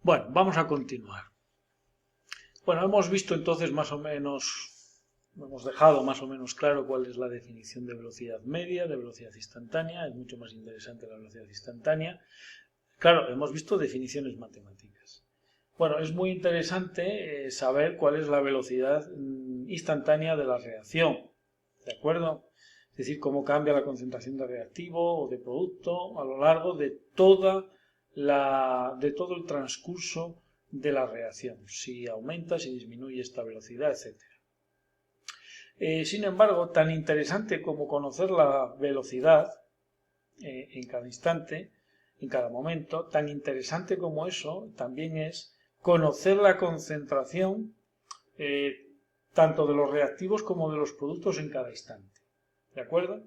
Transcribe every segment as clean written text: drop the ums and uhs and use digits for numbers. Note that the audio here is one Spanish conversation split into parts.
Bueno, vamos a continuar. Bueno, hemos visto entonces más o menos, hemos dejado más o menos claro cuál es la definición de velocidad media, de velocidad instantánea. Es mucho más interesante la velocidad instantánea. Claro, hemos visto definiciones matemáticas. Bueno, es muy interesante saber cuál es la velocidad instantánea de la reacción, ¿de acuerdo? Es decir, cómo cambia la concentración de reactivo o de producto a lo largo de todo el transcurso de la reacción, si aumenta, si disminuye esta velocidad, etc. Sin embargo, tan interesante como conocer la velocidad en cada instante, en cada momento, tan interesante como eso también es conocer la concentración tanto de los reactivos como de los productos en cada instante. ¿De acuerdo?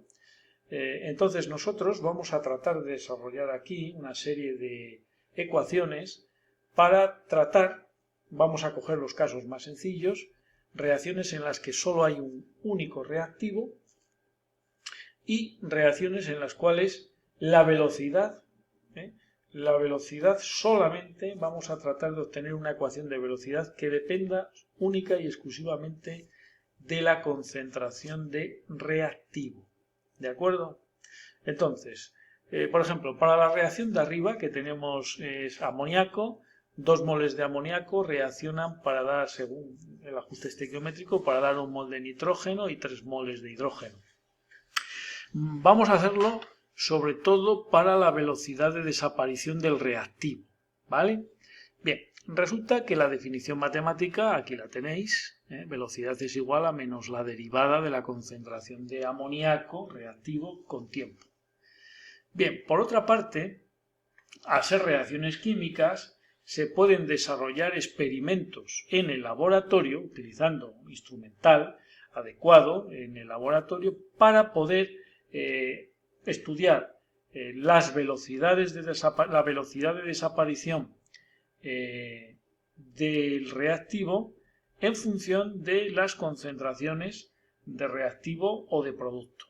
Entonces nosotros vamos a tratar de desarrollar aquí una serie de ecuaciones para tratar, vamos a coger los casos más sencillos, reacciones en las que solo hay un único reactivo y reacciones en las cuales la velocidad solamente vamos a tratar de obtener una ecuación de velocidad que dependa única y exclusivamente de la concentración de reactivo. ¿De acuerdo? Entonces, por ejemplo, para la reacción de arriba que tenemos es amoníaco, 2 moles de amoníaco reaccionan para dar, según el ajuste estequiométrico, para dar 1 mol de nitrógeno y 3 moles de hidrógeno. Vamos a hacerlo sobre todo para la velocidad de desaparición del reactivo, ¿vale? Bien, resulta que la definición matemática, aquí la tenéis, velocidad es igual a menos la derivada de la concentración de amoníaco reactivo con tiempo. Bien, por otra parte, al ser reacciones químicas, se pueden desarrollar experimentos en el laboratorio, utilizando instrumental adecuado en el laboratorio, para poder estudiar la velocidad de desaparición del reactivo en función de las concentraciones de reactivo o de producto,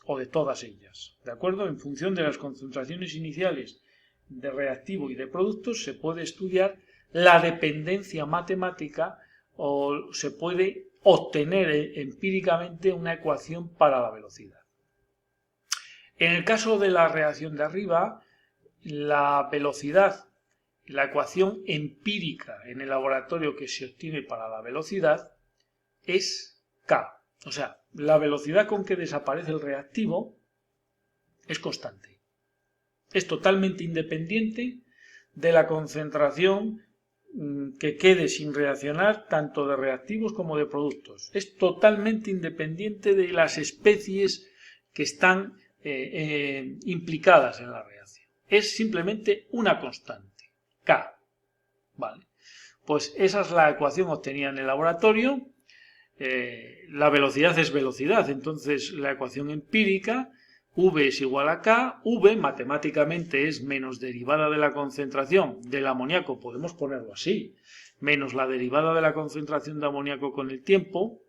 o de todas ellas, ¿de acuerdo? En función de las concentraciones iniciales de reactivo y de productos se puede estudiar la dependencia matemática o se puede obtener empíricamente una ecuación para la velocidad. En el caso de la reacción de arriba, la velocidad, la ecuación empírica en el laboratorio que se obtiene para la velocidad es K. O sea, la velocidad con que desaparece el reactivo es constante. Es totalmente independiente de la concentración que quede sin reaccionar tanto de reactivos como de productos. Es totalmente independiente de las especies que están implicadas en la reacción. Es simplemente una constante, K. ¿Vale? Pues esa es la ecuación obtenida en el laboratorio. La velocidad es velocidad, entonces la ecuación empírica V es igual a K, V matemáticamente es menos derivada de la concentración del amoníaco, podemos ponerlo así, menos la derivada de la concentración de amoníaco con el tiempo,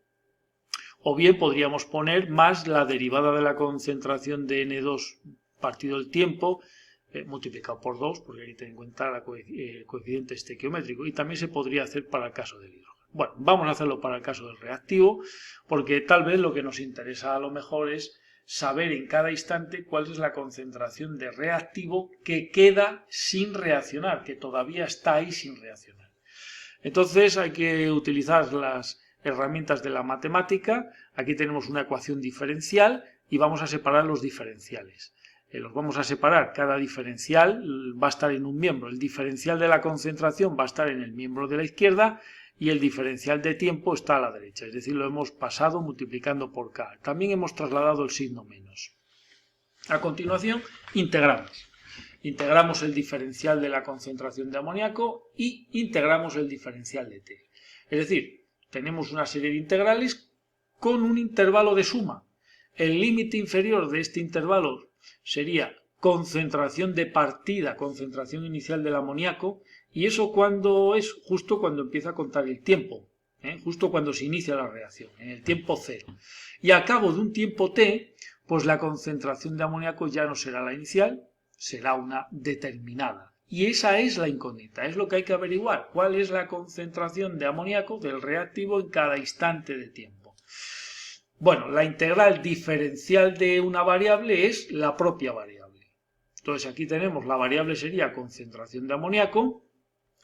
o bien podríamos poner más la derivada de la concentración de N2 partido el tiempo, multiplicado por 2, porque hay que tener en cuenta el coeficiente estequiométrico, y también se podría hacer para el caso del hidrógeno. Bueno, vamos a hacerlo para el caso del reactivo, porque tal vez lo que nos interesa a lo mejor es saber en cada instante cuál es la concentración de reactivo que queda sin reaccionar, que todavía está ahí sin reaccionar. Entonces hay que utilizar las herramientas de la matemática. Aquí tenemos una ecuación diferencial y vamos a separar los diferenciales. Los vamos a separar, cada diferencial va a estar en un miembro. El diferencial de la concentración va a estar en el miembro de la izquierda y el diferencial de tiempo está a la derecha, es decir, lo hemos pasado multiplicando por K. También hemos trasladado el signo menos. A continuación, integramos. Integramos el diferencial de la concentración de amoníaco y integramos el diferencial de T. Es decir, tenemos una serie de integrales con un intervalo de suma. El límite inferior de este intervalo sería concentración de partida, concentración inicial del amoníaco, y eso cuando es justo cuando empieza a contar el tiempo, justo cuando se inicia la reacción, en el tiempo cero. Y a cabo de un tiempo t, pues la concentración de amoníaco ya no será la inicial, será una determinada. Y esa es la incógnita, es lo que hay que averiguar, cuál es la concentración de amoníaco del reactivo en cada instante de tiempo. Bueno, la integral diferencial de una variable es la propia variable. Entonces aquí tenemos la variable sería concentración de amoníaco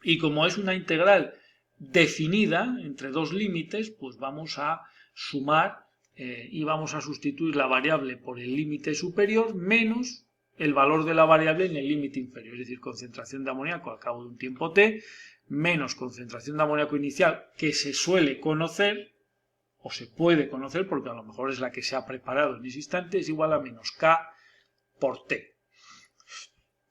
y como es una integral definida entre dos límites, pues vamos a sumar y vamos a sustituir la variable por el límite superior menos el valor de la variable en el límite inferior, es decir, concentración de amoníaco al cabo de un tiempo t menos concentración de amoníaco inicial que se suele conocer o se puede conocer porque a lo mejor es la que se ha preparado en ese instante, es igual a menos k por t.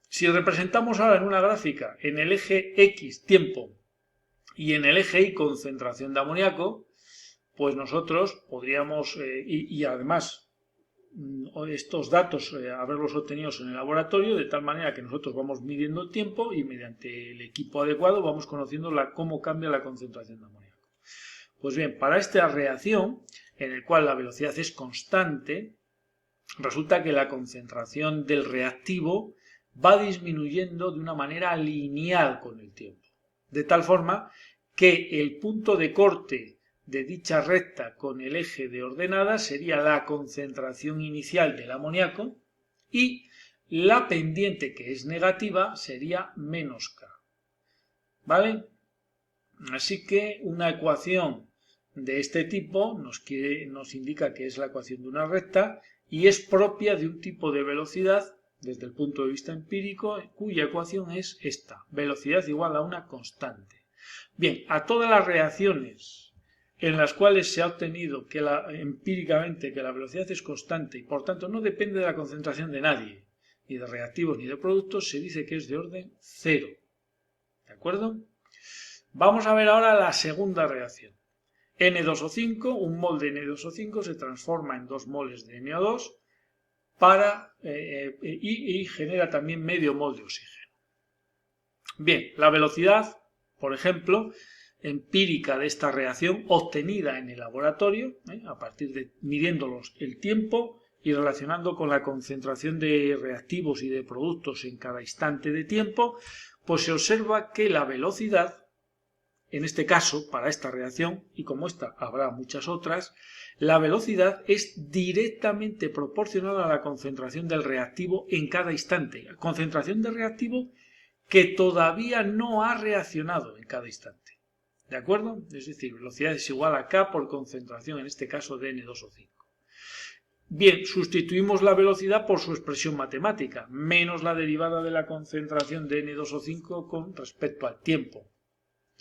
Si representamos ahora en una gráfica en el eje X tiempo y en el eje Y concentración de amoníaco, pues nosotros podríamos, y además estos datos haberlos obtenido en el laboratorio, de tal manera que nosotros vamos midiendo el tiempo y mediante el equipo adecuado vamos conociendo cómo cambia la concentración de amoníaco. Pues bien, para esta reacción, en la cual la velocidad es constante, resulta que la concentración del reactivo va disminuyendo de una manera lineal con el tiempo, de tal forma que el punto de corte de dicha recta con el eje de ordenadas sería la concentración inicial del amoníaco y la pendiente, que es negativa, sería menos K. ¿Vale? Así que una ecuación de este tipo nos indica que es la ecuación de una recta y es propia de un tipo de velocidad desde el punto de vista empírico, cuya ecuación es esta, velocidad igual a una constante. Bien, a todas las reacciones en las cuales se ha obtenido empíricamente que la velocidad es constante y por tanto no depende de la concentración de nadie, ni de reactivos ni de productos, se dice que es de orden cero. ¿De acuerdo? Vamos a ver ahora la segunda reacción. N2O5, un mol de N2O5 se transforma en 2 moles de NO2 y genera también medio mol de oxígeno. Bien, la velocidad, por ejemplo, empírica de esta reacción obtenida en el laboratorio, a partir de midiendo el tiempo y relacionando con la concentración de reactivos y de productos en cada instante de tiempo, pues se observa que la velocidad, en este caso, para esta reacción, y como esta habrá muchas otras, la velocidad es directamente proporcional a la concentración del reactivo en cada instante. Concentración de reactivo que todavía no ha reaccionado en cada instante. ¿De acuerdo? Es decir, velocidad es igual a K por concentración, en este caso de N2O5. Bien, sustituimos la velocidad por su expresión matemática, menos la derivada de la concentración de N2O5 con respecto al tiempo.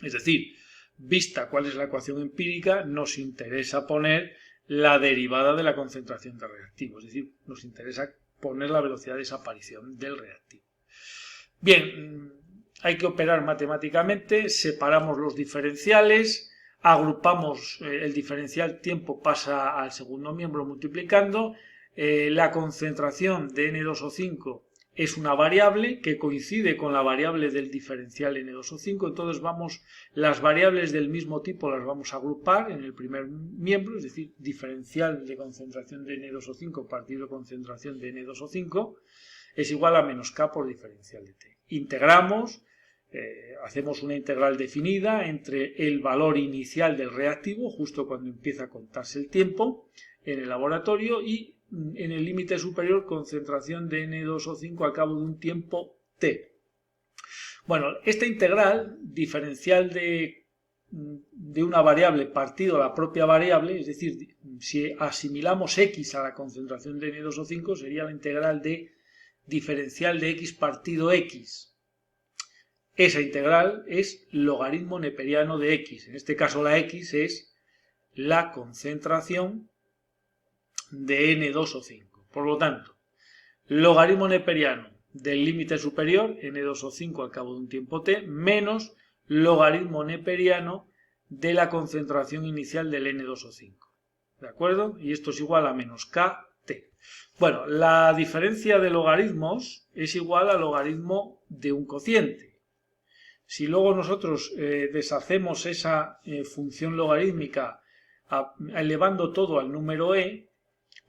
Es decir, vista cuál es la ecuación empírica, nos interesa poner la derivada de la concentración de reactivo, es decir, nos interesa poner la velocidad de desaparición del reactivo. Bien, hay que operar matemáticamente, separamos los diferenciales, agrupamos el diferencial tiempo pasa al segundo miembro multiplicando, la concentración de N2O5 es una variable que coincide con la variable del diferencial N2O5, entonces las variables del mismo tipo las vamos a agrupar en el primer miembro, es decir, diferencial de concentración de N2O5 partido de concentración de N2O5 es igual a menos K por diferencial de T. Integramos, hacemos una integral definida entre el valor inicial del reactivo, justo cuando empieza a contarse el tiempo en el laboratorio, y en el límite superior concentración de N2O5 al cabo de un tiempo T. Bueno, esta integral diferencial de una variable partido a la propia variable, es decir, si asimilamos X a la concentración de N2O5 sería la integral de diferencial de X partido X. Esa integral es logaritmo neperiano de X. En este caso la X es la concentración de N2O5. Por lo tanto, logaritmo neperiano del límite superior, N2O5 al cabo de un tiempo T, menos logaritmo neperiano de la concentración inicial del N2O5. ¿De acuerdo? Y esto es igual a menos KT. Bueno, la diferencia de logaritmos es igual al logaritmo de un cociente. Si luego nosotros deshacemos esa función logarítmica elevando todo al número e,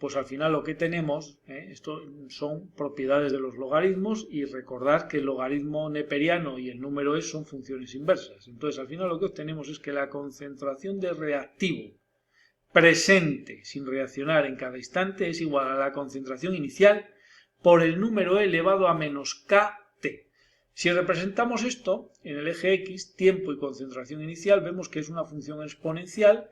pues al final lo que tenemos, esto son propiedades de los logaritmos, y recordad que el logaritmo neperiano y el número e son funciones inversas. Entonces al final lo que obtenemos es que la concentración de reactivo presente sin reaccionar en cada instante es igual a la concentración inicial por el número e elevado a menos kt. Si representamos esto en el eje X, tiempo y concentración inicial, vemos que es una función exponencial,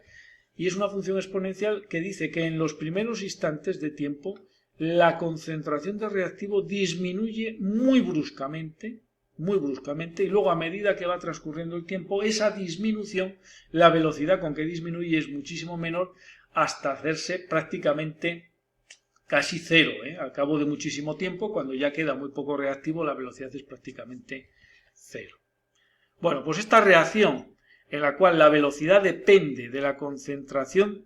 y es una función exponencial que dice que en los primeros instantes de tiempo la concentración de reactivo disminuye muy bruscamente, y luego a medida que va transcurriendo el tiempo, esa disminución, la velocidad con que disminuye es muchísimo menor hasta hacerse prácticamente casi cero. Al cabo de muchísimo tiempo, cuando ya queda muy poco reactivo, la velocidad es prácticamente cero. Bueno, pues esta reacción en la cual la velocidad depende de la concentración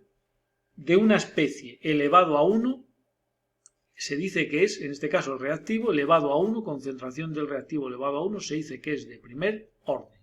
de una especie elevado a 1, se dice que es, en este caso, el reactivo elevado a 1, concentración del reactivo elevado a 1, se dice que es de primer orden.